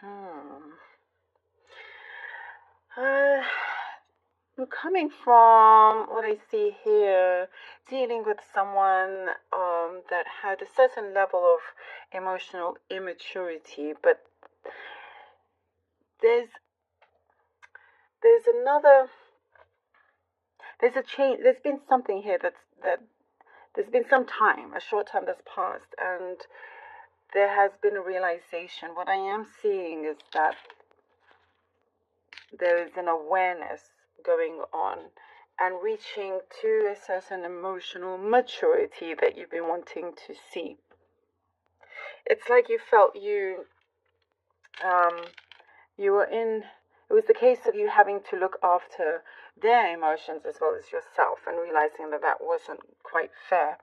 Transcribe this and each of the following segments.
Hmm. Uh, Coming from what I see here, dealing with someone that had a certain level of emotional immaturity, but there's there's another there's a change. There's been something here that there's been some time, a short time that's passed, and there has been a realization. What I am seeing is that there is an awareness going on and reaching to a certain emotional maturity that you've been wanting to see. It's like you felt um, you were in, it was the case of you having to look after their emotions as well as yourself and realizing that that wasn't quite fair.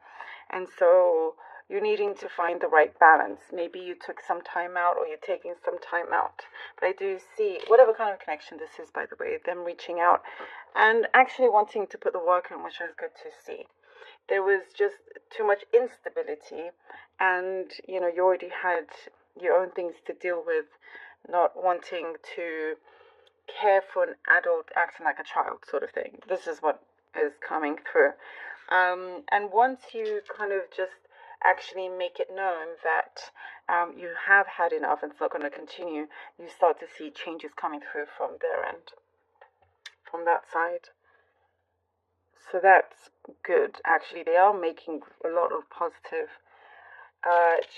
And so you're needing to find the right balance. Maybe you took some time out or you're taking some time out. But I do see, whatever kind of connection this is, by the way, them reaching out and actually wanting to put the work in, which is good to see. There was just too much instability, and you already had your own things to deal with, not wanting to care for an adult acting like a child, sort of thing. This is what is coming through. And once you kind of just actually make it known that you have had enough and it's not going to continue, you start to see changes coming through from their end, from that side. So that's good. Actually, they are making a lot of positive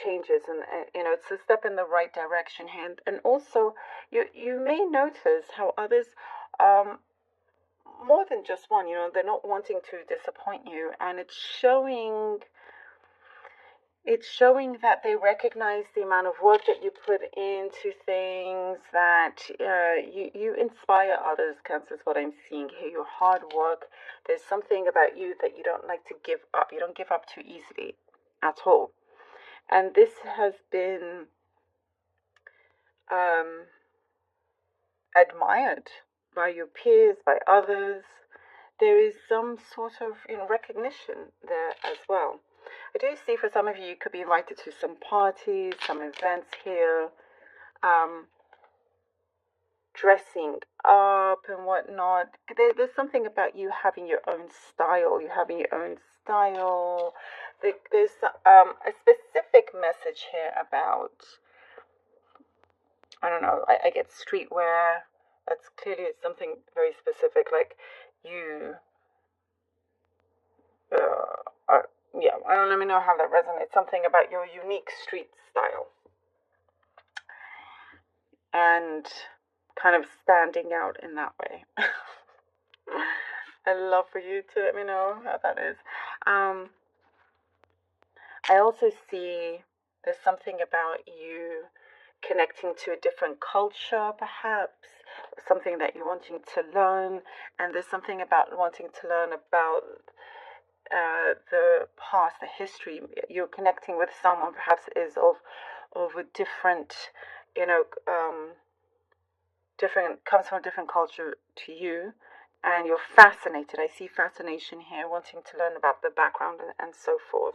changes, and it's a step in the right direction. And also, you may notice how others, um, more than just one, they're not wanting to disappoint you, and it's showing that they recognize the amount of work that you put into things, that you inspire others. Cancer is what I'm seeing here. Your hard work. There's something about you that you don't like to give up. You don't give up too easily at all. And this has been um, admired by your peers, by others. There is some sort of recognition there as well. I do see for some of you, you could be invited to some parties, some events here, um, dressing up and whatnot. There's something about you having your own style. You having your own style. There's a specific message here about, I don't know, I get streetwear. That's clearly something very specific. Like you, are, yeah, I don't let me know how that resonates. Something about your unique street style and kind of standing out in that way. I'd love for you to let me know how that is. Um, I also see there's something about you connecting to a different culture, perhaps, something that you're wanting to learn, and there's something about wanting to learn about the past, the history. You're connecting with someone perhaps is of a different, you know, different comes from a different culture to you, and you're fascinated. I see fascination here, wanting to learn about the background and so forth.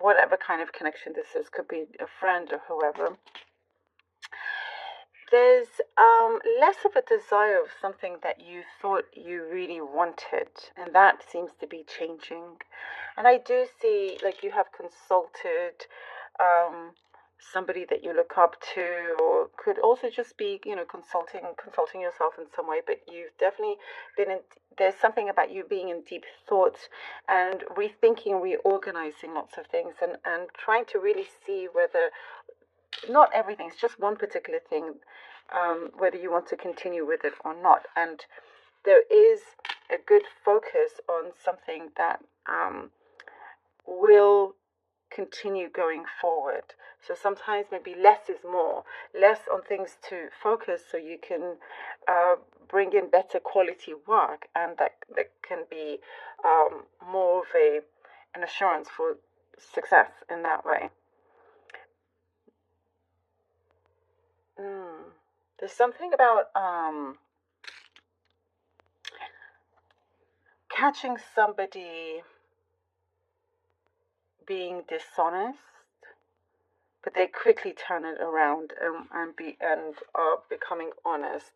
Whatever kind of connection this is, could be a friend or whoever. There's less of a desire of something that you thought you really wanted, and that seems to be changing. And I do see, like, you have consulted um, somebody that you look up to, or could also just be, consulting yourself in some way. But you've definitely been in. There's something about you being in deep thoughts and rethinking, reorganizing lots of things, and trying to really see whether not everything, it's just one particular thing, whether you want to continue with it or not. And there is a good focus on something that will continue going forward. So sometimes maybe less is more, less on things to focus so you can bring in better quality work, and that can be more of an assurance for success in that way. Mm. There's something about catching somebody being dishonest but they quickly turn it around and are becoming honest.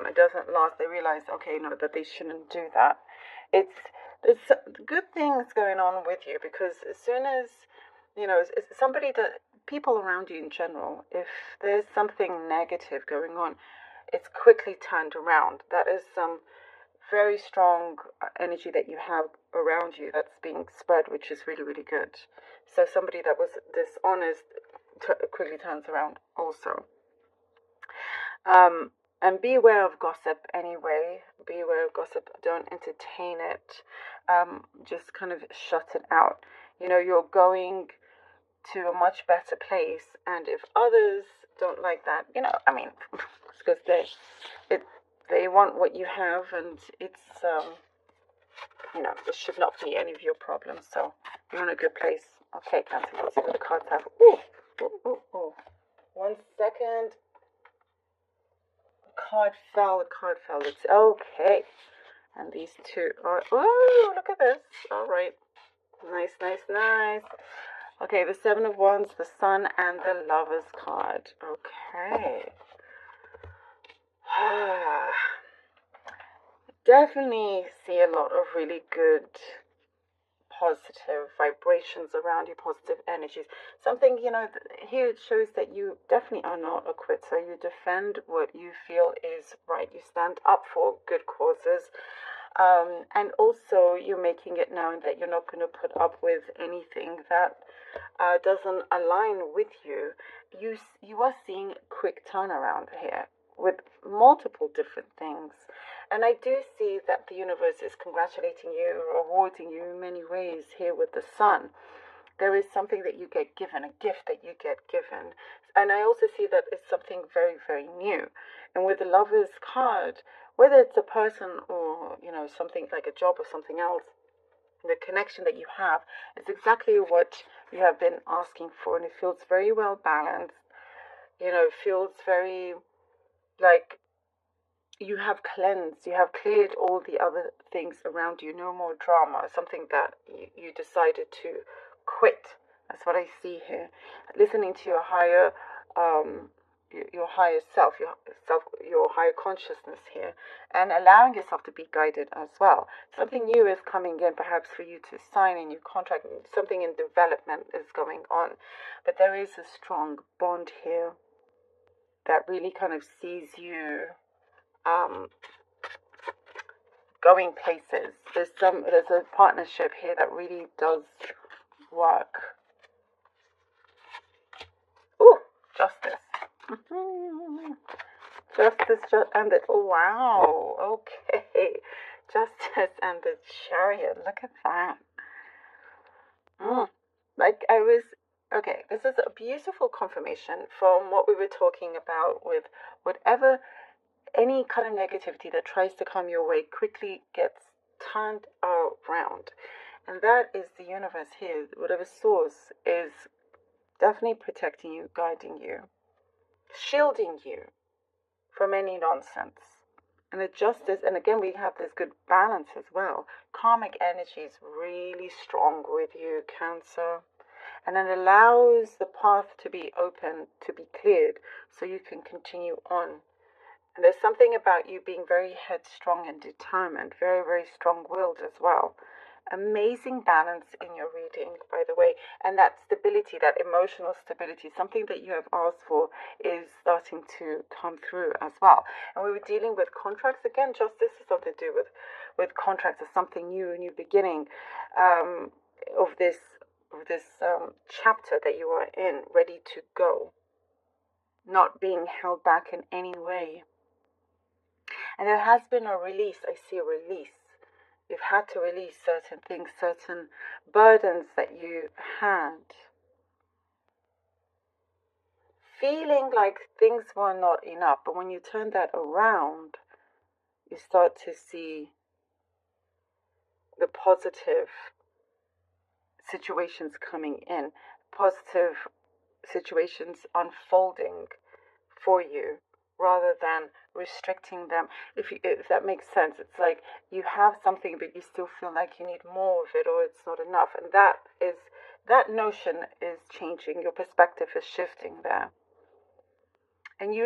It doesn't last. They realize, okay, no, that they shouldn't do that. It's there's good things going on with you, because as soon as it's somebody that people around you in general, if there's something negative going on, it's quickly turned around. That is some very strong energy that you have around you that's being spread, which is really, really good. So somebody that was dishonest quickly turns around also. And be aware of gossip anyway. Be aware of gossip. Don't entertain it. Just kind of shut it out. You're going to a much better place, and if others don't like that, I mean, it's because they want what you have, and it's it should not be any of your problems. So you're in a good place. Okay, Cancer, let's see what the cards have. Ooh, ooh, ooh, ooh. 1 second. The card fell. It's okay. And these two are. Oh, look at this. All right. Nice, nice, nice. Okay, the 7 of Wands, the Sun, and the Lovers card. Okay. Definitely see a lot of really good positive vibrations around you, positive energies. Something, here it shows that you definitely are not a quitter. You defend what you feel is right. You stand up for good causes. And also you're making it known that you're not going to put up with anything that doesn't align with you. You are seeing quick turnaround here with multiple different things. And I do see that the universe is congratulating you, rewarding you in many ways here with the Sun. There is something that you get given, a gift that you get given. And I also see that it's something very, very new. And with the Lovers card, whether it's a person or, something like a job or something else, the connection that you have is exactly what you have been asking for. And it feels very well balanced. It feels very like you have cleansed, you have cleared all the other things around you. No more drama, something that you decided to quit. That's what I see here. Listening to your higher self, your higher consciousness here, and allowing yourself to be guided as well. Something new is coming in, perhaps for you to sign a new contract. Something in development is going on, but there is a strong bond here that really kind of sees you going places. There's a partnership here that really does work. Ooh, Justice. Justice and the, oh wow, okay. Justice and the Chariot. Look at that. Okay, this is a beautiful confirmation from what we were talking about with whatever. Any kind of negativity that tries to come your way quickly gets turned around. And that is the universe here. Whatever source is definitely protecting you, guiding you, shielding you from any nonsense. And the justice, and again, we have this good balance as well. Karmic energy is really strong with you, Cancer. And it allows the path to be open, to be cleared, so you can continue on. And there's something about you being very headstrong and determined, very, very strong-willed as well. Amazing balance in your reading, by the way. And that stability, that emotional stability, something that you have asked for, is starting to come through as well. And we were dealing with contracts. Again, justice has something to do with contracts, or something new, a new beginning of this chapter that you are in, ready to go, not being held back in any way. And there has been a release. I see a release. You've had to release certain things, certain burdens that you had. Feeling like things were not enough. But when you turn that around, you start to see the positive situations coming in. Positive situations unfolding for you. rather than restricting them. If that makes sense, it's like you have something but you still feel like you need more of it or it's not enough, and that notion is changing. Your perspective is shifting there, and you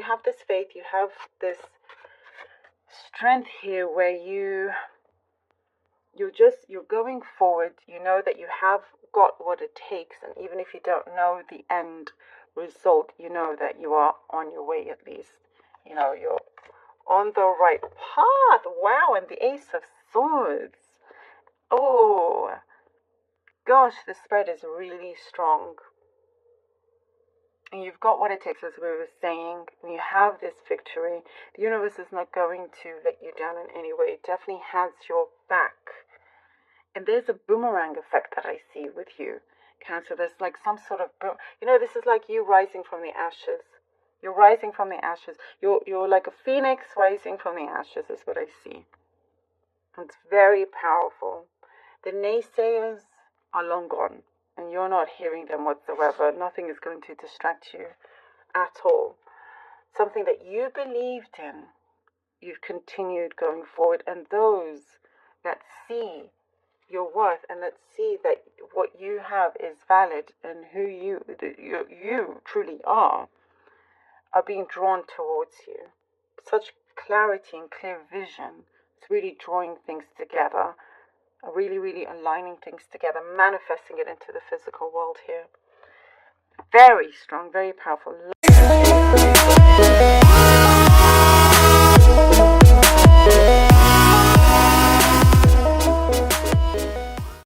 have this faith, you have this strength here where you're going forward. You know that you have got what it takes, and even if you don't know the end result, you know that you are on your way. At least you're on the right path. Wow, and the Ace of Swords. Oh gosh, the spread is really strong, and you've got what it takes, as we were saying. When you have this victory, the universe is not going to let you down in any way. It definitely has your back. And there's a boomerang effect that I see with you, Cancer. There's like some sort of boom. This is like you rising from the ashes. You're rising from the ashes. You're like a phoenix rising from the ashes is what I see. It's very powerful. The naysayers are long gone, and you're not hearing them whatsoever. Nothing is going to distract you at all. Something that you believed in, you've continued going forward, and those that see your worth and let's see that what you have is valid and who you truly are being drawn towards you. Such clarity and clear vision. It's really drawing things together, really, really aligning things together, manifesting it into the physical world here. Very strong, very powerful.